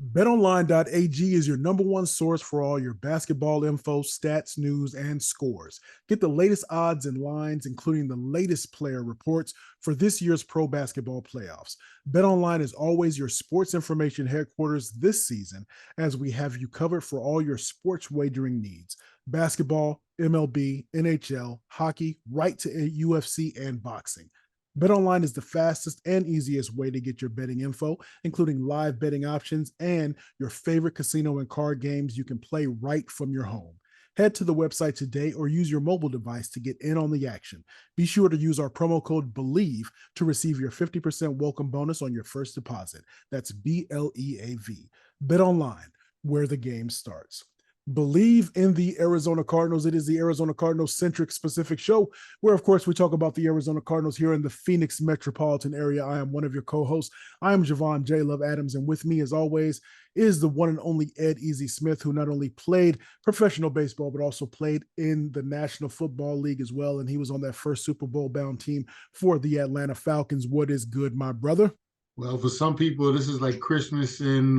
BetOnline.ag is your number one source for all your basketball info, stats, news, and scores. Get the latest odds and lines, including the latest player reports for this year's pro basketball playoffs. BetOnline is always your sports information headquarters this season, as we have you covered for all your sports wagering needs. Basketball, MLB, NHL, hockey, right to UFC and boxing. BetOnline is the fastest and easiest way to get your betting info, including live betting options and your favorite casino and card games you can play right from your home. Head to the website today or use your mobile device to get in on the action. Be sure to use our promo code BELIEVE to receive your 50% welcome bonus on your first deposit. That's BLEAV. BetOnline, where the game starts. Believe in the Arizona Cardinals. It is the Arizona Cardinals centric specific show where, of course, we talk about the Arizona Cardinals here in the Phoenix metropolitan area. I am one of your co-hosts. I am Javon J. Love Adams, and with me, as always, is the one and only Ed Easy Smith, who not only played professional baseball, but also played in the National Football League as well. And he was on that first Super Bowl bound team for the Atlanta Falcons. What is good, my brother? Well, for some people, this is like Christmas in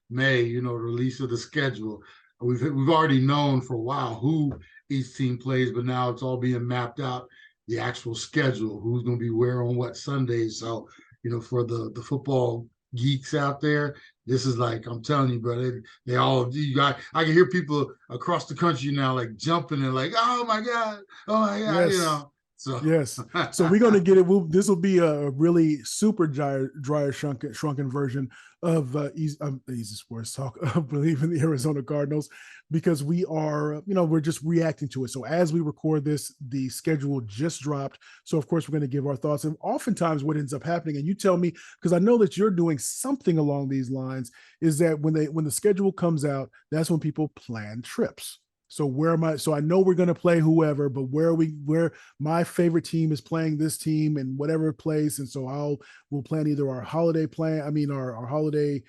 May, the release of the schedule. We've already known for a while who each team plays, but now it's all being mapped out, the actual schedule, who's going to be where on what Sundays. So, for the football geeks out there, this is like, I'm telling you, brother, I can hear people across the country now like jumping and like, oh my God, Yes. So Yes. So we're going to get it. This will be a really super dryer shrunken version of Easy Sports Talk of Believe in the Arizona Cardinals, because we are, we're just reacting to it. So as we record this, the schedule just dropped. So of course, we're going to give our thoughts. And oftentimes what ends up happening, and you tell me, because I know that you're doing something along these lines, is that when the schedule comes out, that's when people plan trips. So where am I? So I know we're going to play whoever, but where my favorite team is playing this team in whatever place. And so we'll plan either our holiday plan, our holiday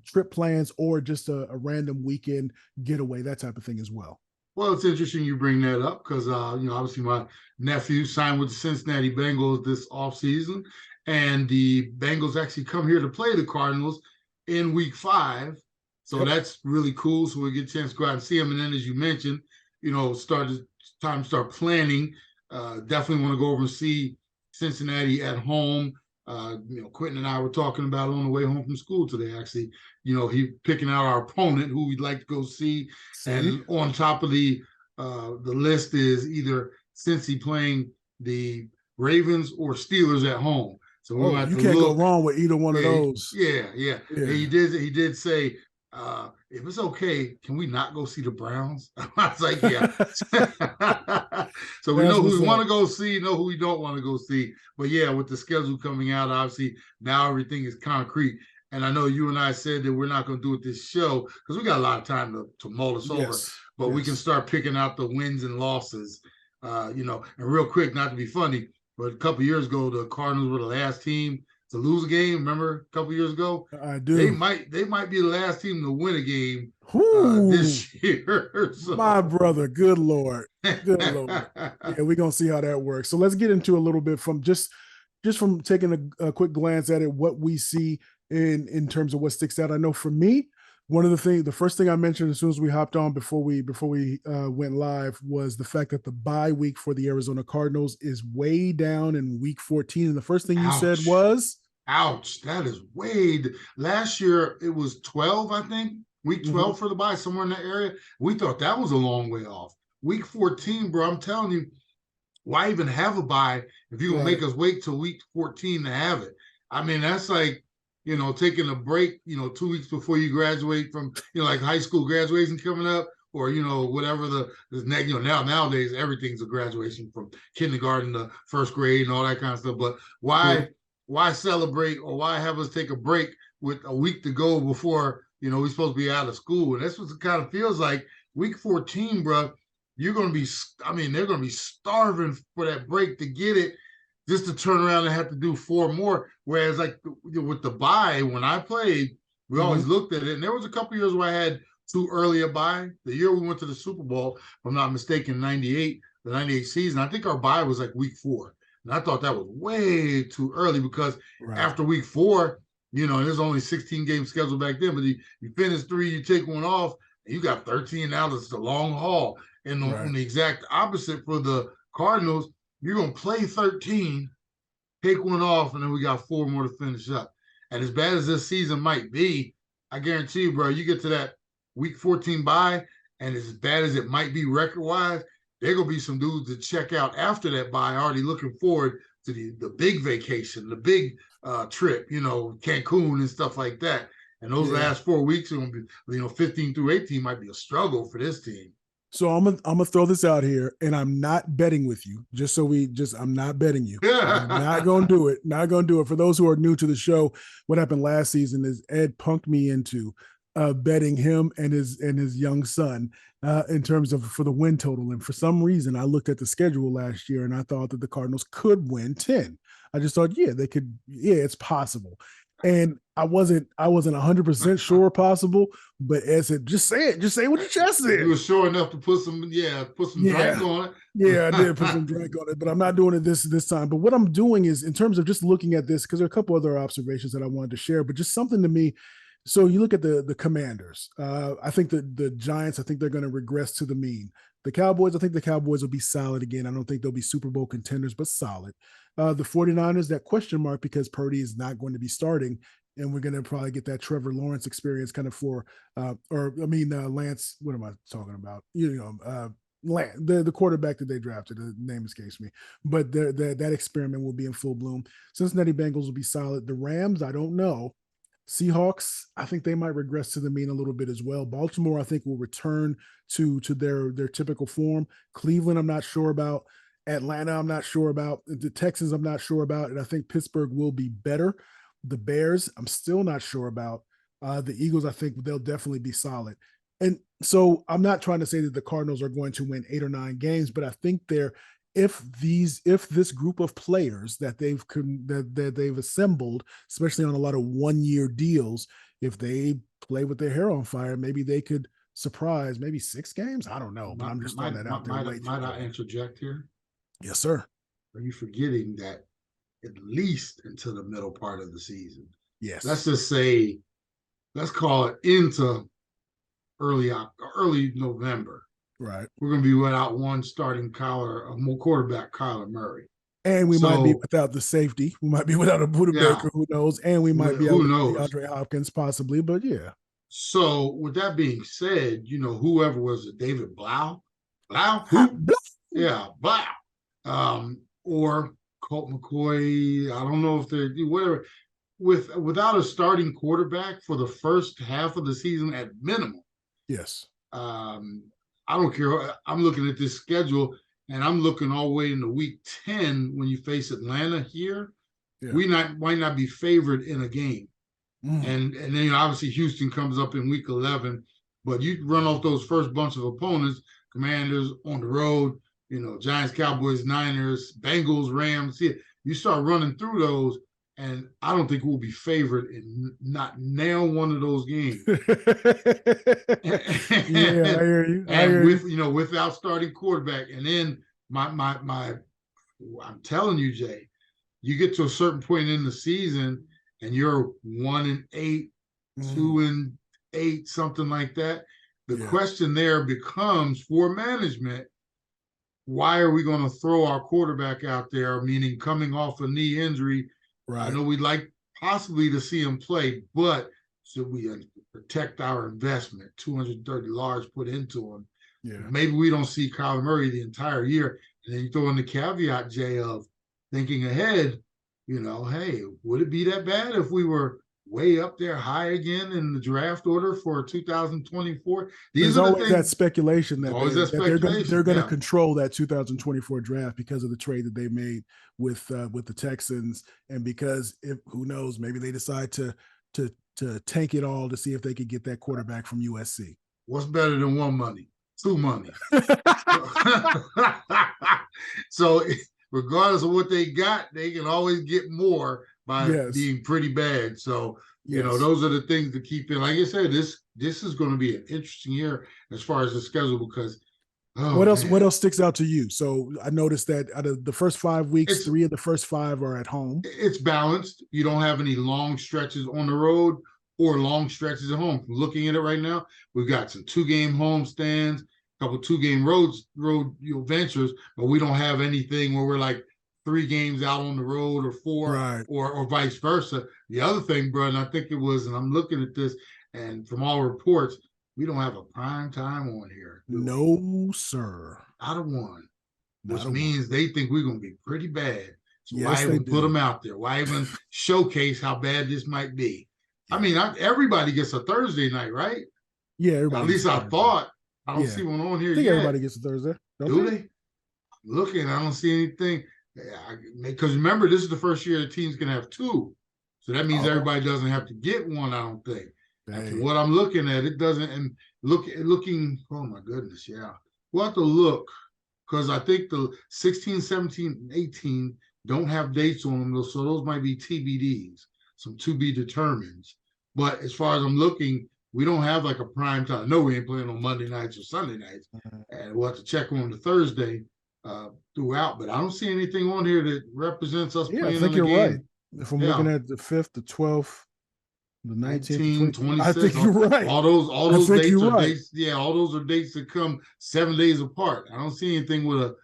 trip plans, or just a random weekend getaway, that type of thing as well. Well, it's interesting you bring that up because, obviously my nephew signed with the Cincinnati Bengals this offseason, and the Bengals actually come here to play the Cardinals in week 5. So that's really cool. So we get a chance to go out and see him. And then, as you mentioned, time to start planning. Definitely want to go over and see Cincinnati at home. Quentin and I were talking about it on the way home from school today, actually. He picking out our opponent who we'd like to go see. And on top of the list is either Cincy playing the Ravens or Steelers at home. So we you can't go wrong with either one of those. Yeah. And he did say, if it's okay, can we not go see the Browns? I was like, yeah. So we know who we want to go see, know who we don't want to go see. But yeah, with the schedule coming out, obviously now everything is concrete. And I know you and I said that we're not going to do it this show because we got a lot of time to mull this over. But we can start picking out the wins and losses. And real quick, not to be funny, but a couple of years ago, the Cardinals were the last team to lose a game. Remember a couple of years ago? I do. They might be the last team to win a game this year. So. My brother, good Lord. Good Lord. Yeah, we're going to see how that works. So let's get into a little bit from just from taking a quick glance at it, what we see in terms of what sticks out. I know for me, the first thing I mentioned as soon as we hopped on before we went live was the fact that the bye week for the Arizona Cardinals is way down in week 14. And the first thing you said was, ouch, that is way. Last year it was 12, I think, week 12 for the bye, somewhere in that area. We thought that was a long way off. Week 14, bro, I'm telling you, why even have a bye if you're going to make us wait till week 14 to have it? I mean, that's like, taking a break, 2 weeks before you graduate from, like high school graduation coming up, or, whatever nowadays, everything's a graduation from kindergarten to first grade and all that kind of stuff. But why celebrate, or why have us take a break with a week to go before, we're supposed to be out of school? And that's what it kind of feels like. Week 14, bro, they're going to be starving for that break to get it, just to turn around and have to do 4 more. Whereas like with the bye, when I played, we always looked at it. And there was a couple years where I had too early a bye. The year we went to the Super Bowl, if I'm not mistaken, the 98 season, I think our bye was like week 4. And I thought that was way too early because after week 4, There's only 16 games scheduled back then, but you finish 3, you take one off, and you got 13 out. It's the long haul. And Right. on the exact opposite for the Cardinals, you're going to play 13, take one off, and then we got 4 more to finish up. And as bad as this season might be, I guarantee you, bro, you get to that week 14 bye, and as bad as it might be record-wise, there going to be some dudes that check out after that bye already looking forward to the big vacation, the big trip, Cancun and stuff like that. And those last 4 weeks are going to be, 15 through 18 might be a struggle for this team. So I'm gonna throw this out here, and I'm not betting with you. I'm not betting you. I'm not gonna do it. Not gonna do it. For those who are new to the show, what happened last season is Ed punked me into betting him and his young son in terms of for the win total. And for some reason, I looked at the schedule last year and I thought that the Cardinals could win 10. I just thought, yeah, they could. Yeah, it's possible. And I wasn't 100% sure possible, but Ed said, just say it. Just say what your chest said. You were sure enough to put some drink on it. Yeah, I did put some drink on it, but I'm not doing it this time. But what I'm doing is, in terms of just looking at this, because there are a couple other observations that I wanted to share, but just something to me. So you look at the Commanders. I think the Giants, I think they're going to regress to the mean. The Cowboys, I think the Cowboys will be solid again. I don't think they'll be Super Bowl contenders, but solid. The 49ers, that question mark because Purdy is not going to be starting, and we're going to probably get that Trevor Lawrence experience kind of for, Lance, what am I talking about? The quarterback that they drafted, the name escapes me, but that experiment will be in full bloom. Cincinnati Bengals will be solid. The Rams, I don't know. Seahawks, I think they might regress to the mean a little bit as well. Baltimore, I think, will return to their typical form. Cleveland, I'm not sure about. Atlanta, I'm not sure about. The Texans, I'm not sure about. And I think Pittsburgh will be better. The Bears, I'm still not sure about. The Eagles, I think they'll definitely be solid. And so I'm not trying to say that the Cardinals are going to win 8 or 9 games, but I think if this group of players that they've assembled, especially on a lot of 1-year deals, if they play with their hair on fire, maybe they could surprise maybe 6 games. I don't know, but I'm just throwing that out there. Might I interject here? Yes, sir. Are you forgetting that at least until the middle part of the season? Yes. Let's just say, let's call it into early November. Right. We're going to be without one starting quarterback, Kyler Murray. And we might be without the safety. We might be without a Buda Baker, who knows? And we might be out with DeAndre Hopkins possibly, but yeah. So with that being said, whoever was it, David Blau? Yeah, Blau. Or Colt McCoy. I don't know if they're whatever. Without a starting quarterback for the first half of the season at minimum. Yes. I don't care. I'm looking at this schedule, and I'm looking all the way into week 10 when you face Atlanta here. Yeah. We might not be favored in a game. And then obviously Houston comes up in week 11. But you run off those first bunch of opponents, Commanders on the road, Giants, Cowboys, Niners, Bengals, Rams. You start running through those, and I don't think we'll be favored in not nail one of those games. Yeah, I hear you. Without starting quarterback, and then I'm telling you, Jay, you get to a certain point in the season, and you're 1-8, 2-8, something like that. The question there becomes for management: why are we going to throw our quarterback out there? Meaning, coming off a knee injury. Right. I know we'd like possibly to see him play, but should we protect our investment? $230 put into him. Yeah. Maybe we don't see Kyler Murray the entire year. And then you throw in the caveat, Jay, of thinking ahead, hey, would it be that bad if we were way up there high again in the draft order for 2024? There's always that speculation that they're going to control that 2024 draft because of the trade that they made with the Texans, and because who knows, maybe they decide to tank it all to see if they could get that quarterback from USC. What's better than one money? Two money. So regardless of what they got, they can always get more by being pretty bad. So, those are the things to keep in. Like I said, this is going to be an interesting year as far as the schedule, because Oh What else? What man, else sticks out to you? So I noticed that out of the first 5 weeks, it's 3 of the first 5 are at home. it's balanced. You don't have any long stretches on the road or long stretches at home. Looking at it right now, we've got some 2 game home stands, a couple 2 game road ventures, but we don't have anything where we're like 3 games out on the road or four Right. or vice versa. The other thing, bro, and I think it was, and I'm looking at this, and from all reports, we don't have a prime time on here, do we? No, sir. Not a one, Not which a one. means they think we're going to be pretty bad. So Yes, why they even put do. them out there? Why even showcase how bad this might be? I Yeah. mean, everybody gets a Thursday night, right? Yeah, At everybody gets least a I Thursday. thought. I don't Yeah. see one on here I think yet. everybody gets a Thursday, don't Do they? they? Looking, I don't see anything. Because remember, this is the first year the team's going to have 2. So that means Oh, everybody doesn't have to get one, I don't think. And from dang. what I'm looking at, it doesn't. And looking, oh my goodness, yeah. We'll have to look because I think the 16, 17, and 18 don't have dates on them, so those might be TBDs, some to be determined. But as far as I'm looking, we don't have like a prime time. No, we ain't playing on Monday nights or Sunday nights, and we'll have to check on the Thursday throughout. But I don't see anything on here that represents us Yeah, I playing in think the you're right. game. If I'm looking Yeah, at the 5th, the 12th, the 19th, the 19, 20th, I 26, think you're right. all I those think you're dates are right. dates. Yeah, all those are dates that come 7 days apart. I don't see anything with a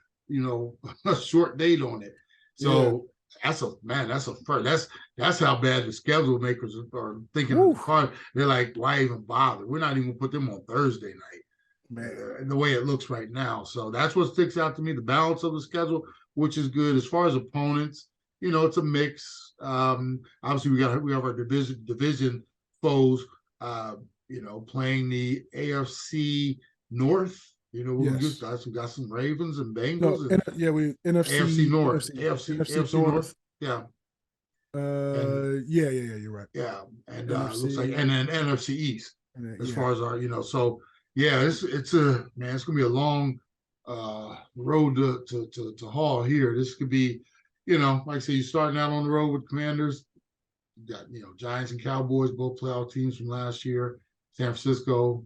a short date on it. Yeah. So that's a man. That's a first. That's how bad the schedule makers are thinking of Whew, the card. They're like, why even bother? We're not even gonna put them on Thursday night. man. The way it looks right now. So that's what sticks out to me. The balance of the schedule, which is good as far as opponents. It's a mix. Obviously, we have our division foes. Playing the AFC North. Yes. We got some Ravens and No, Bengals and yeah, we AFC North, NFC AFC North. North. Yeah, and Yeah, you're right. yeah, and looks like NFC, and then NFC East and then, as yeah, far as so yeah, it's a man, it's gonna be a long road to haul here. This could be, like I say, you're starting out on the road with Commanders. You got Giants and Cowboys, both playoff teams from last year. San Francisco,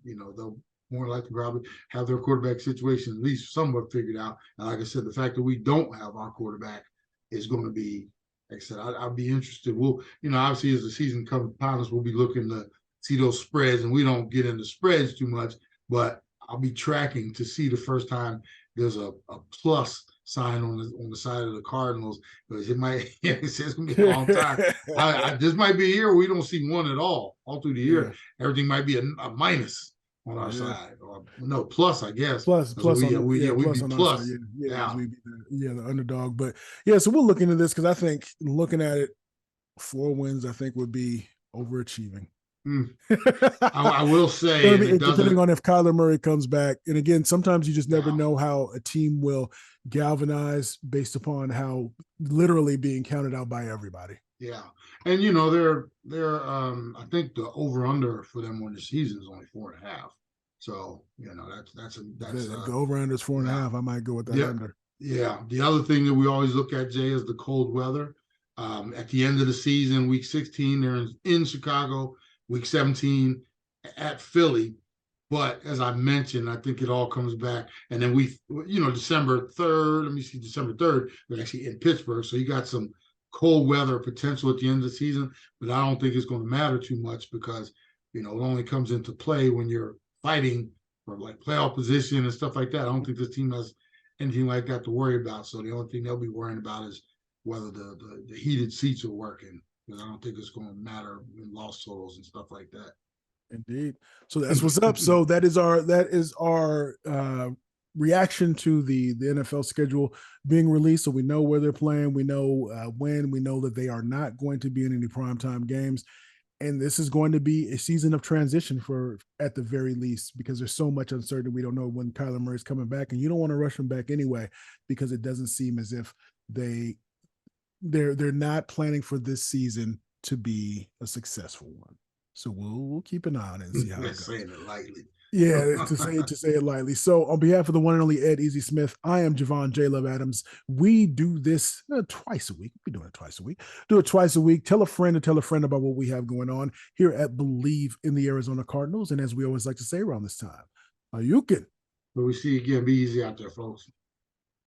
they'll more likely probably have their quarterback situation at least somewhat figured out. And like I said, the fact that we don't have our quarterback is going to be, like I said, I'll be interested. We'll, obviously as the season comes upon us, we'll be looking to see those spreads, and we don't get into spreads too much, but I'll be tracking to see the first time there's a plus sign on the side of the Cardinals, because it might it's gonna be a long time. This might be a year we don't see one at all through the yeah, year. Everything might be a minus on our yeah. side, or no plus, I guess. Because Plus on the we'd plus be on our side, plus. because Yeah. we be the underdog. But yeah, so we'll look into this because I think looking at it, 4 wins I think would be overachieving. Mm. I will say, and it Depending doesn't. on if Kyler Murray comes back, and again, sometimes you just never Yeah. know how a team will galvanize based upon how literally being counted out by everybody. Yeah, and they're I think the over under for them on the season is only 4.5. So that's If the over under is four and a yeah. half, I might go with that Yeah, under. yeah. The other thing that we always look at, Jay, is the cold weather. At the end of the season, week 16, they're in Chicago. Week 17 at Philly. But as I mentioned, I think it all comes back. And then December 3rd, let me see, December 3rd, we're actually in Pittsburgh. So you got some cold weather potential at the end of the season, but I don't think it's going to matter too much because, it only comes into play when you're fighting for like playoff position and stuff like that. I don't think this team has anything like that to worry about. So the only thing they'll be worrying about is whether the heated seats are working, because I don't think it's going to matter in loss totals and stuff like that. Indeed. So that's what's up. So that is our reaction to the NFL schedule being released. So we know where they're playing. We know when. We know that they are not going to be in any primetime games. And this is going to be a season of transition for, at the very least, because there's so much uncertainty. We don't know when Kyler Murray's coming back, and you don't want to rush him back anyway, because it doesn't seem as if they're not planning for this season to be a successful one. So we'll keep an eye on it and see how it goes. Saying it lightly. Yeah, to say it lightly. So on behalf of the one and only Ed Easy Smith, I am Javon J. Love Adams. We do this twice a week. We're doing it twice a week. Do it twice a week. Tell a friend about what we have going on here at Believe in the Arizona Cardinals. And as we always like to say around this time, you can But we see you again. Be easy out there, folks.